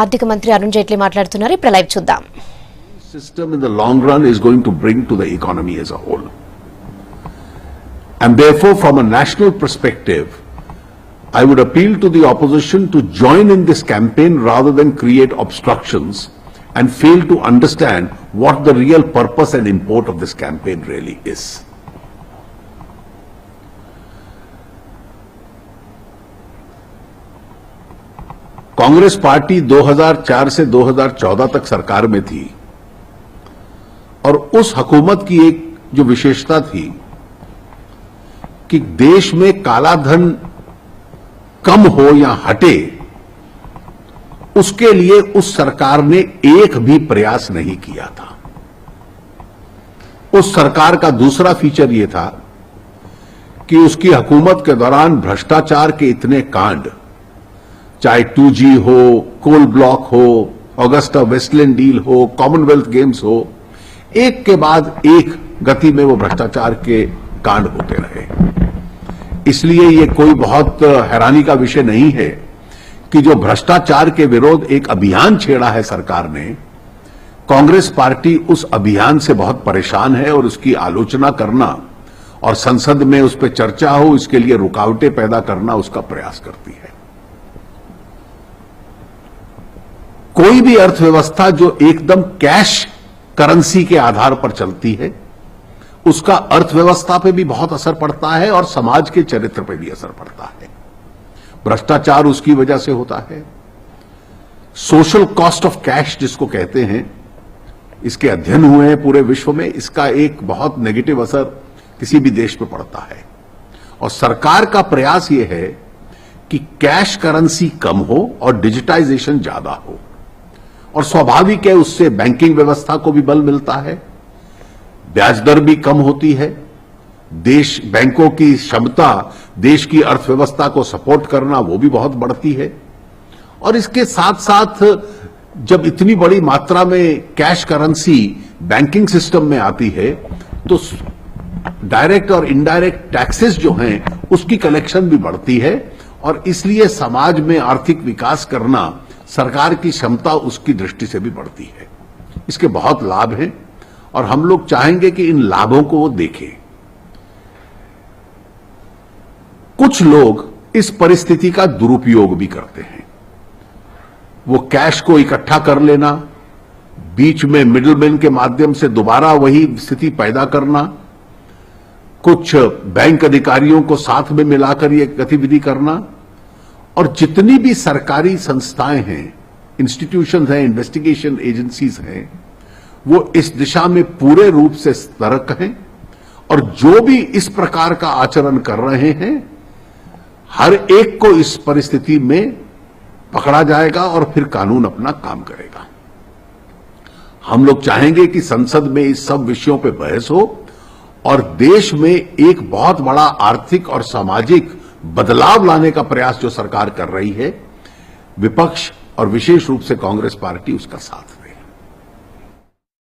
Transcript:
ఆర్థిక మంత్రి అరుణ్ జైట్లీ మాట్లాడుతున్నారు. ఇప్పుడు లైవ్ చూద్దాం. System in the long run is going to bring to the economy as a whole. And therefore, from a national perspective, I would appeal to the opposition to join in this campaign rather than create obstructions and fail to understand what the real purpose and import of this campaign really is. Congress party 2004 से 2014 तक सरकार में थी और उस हुकूमत की एक जो विशेषता थी कि देश में काला धन कम हो या हटे, उसके लिए उस सरकार ने एक भी प्रयास नहीं किया था। उस सरकार का दूसरा फीचर यह था कि उसकी हुकूमत के दौरान भ्रष्टाचार के इतने कांड, चाहे 2G हो, कोल ब्लॉक हो, ऑगस्टा वेस्टलैंड डील हो, कॉमनवेल्थ गेम्स हो, एक के बाद एक गति में वो भ्रष्टाचार के कांड होते रहे। इसलिए ये कोई बहुत हैरानी का विषय नहीं है कि जो भ्रष्टाचार के विरोध एक अभियान छेड़ा है सरकार ने, कांग्रेस पार्टी उस अभियान से बहुत परेशान है और उसकी आलोचना करना और संसद में उस पर चर्चा हो, इसके लिए रुकावटें पैदा करना उसका प्रयास करती है। कोई भी अर्थव्यवस्था जो एकदम कैश करेंसी के आधार पर चलती है, उसका अर्थव्यवस्था पे भी बहुत असर पड़ता है और समाज के चरित्र पे भी असर पड़ता है। भ्रष्टाचार उसकी वजह से होता है। सोशल कॉस्ट ऑफ कैश जिसको कहते हैं, इसके अध्ययन हुए हैं पूरे विश्व में, इसका एक बहुत नेगेटिव असर किसी भी देश पे पड़ता है। और सरकार का प्रयास यह है कि कैश करेंसी कम हो और डिजिटाइजेशन ज्यादा हो, और स्वाभाविक है उससे बैंकिंग व्यवस्था को भी बल मिलता है, ब्याज दर भी कम होती है, देश बैंकों की क्षमता देश की अर्थव्यवस्था को सपोर्ट करना वो भी बहुत बढ़ती है। और इसके साथ साथ जब इतनी बड़ी मात्रा में कैश करेंसी बैंकिंग सिस्टम में आती है तो डायरेक्ट और इनडायरेक्ट टैक्सेस जो हैं उसकी कलेक्शन भी बढ़ती है, और इसलिए समाज में आर्थिक विकास करना सरकार की क्षमता उसकी दृष्टि से भी बढ़ती है। इसके बहुत लाभ हैं और हम लोग चाहेंगे कि इन लाभों को वो देखें। कुछ लोग इस परिस्थिति का दुरुपयोग भी करते हैं। वो कैश को इकट्ठा कर लेना, बीच में मिडलमैन के माध्यम से दोबारा वही स्थिति पैदा करना, कुछ बैंक अधिकारियों को साथ में मिलाकर ये गतिविधि करना, और जितनी भी सरकारी संस्थाएं हैं, इंस्टीट्यूशंस हैं, इन्वेस्टिगेशन एजेंसीज हैं, वो इस दिशा में पूरे रूप से सतर्क हैं, और जो भी इस प्रकार का आचरण कर रहे हैं हर एक को इस परिस्थिति में पकड़ा जाएगा और फिर कानून अपना काम करेगा। हम लोग चाहेंगे कि संसद में इस सब विषयों पर बहस हो और देश में एक बहुत बड़ा आर्थिक और सामाजिक बदलाव लाने का प्रयास जो सरकार कर रही है, विपक्ष और विशेष रूप से कांग्रेस पार्टी उसका साथ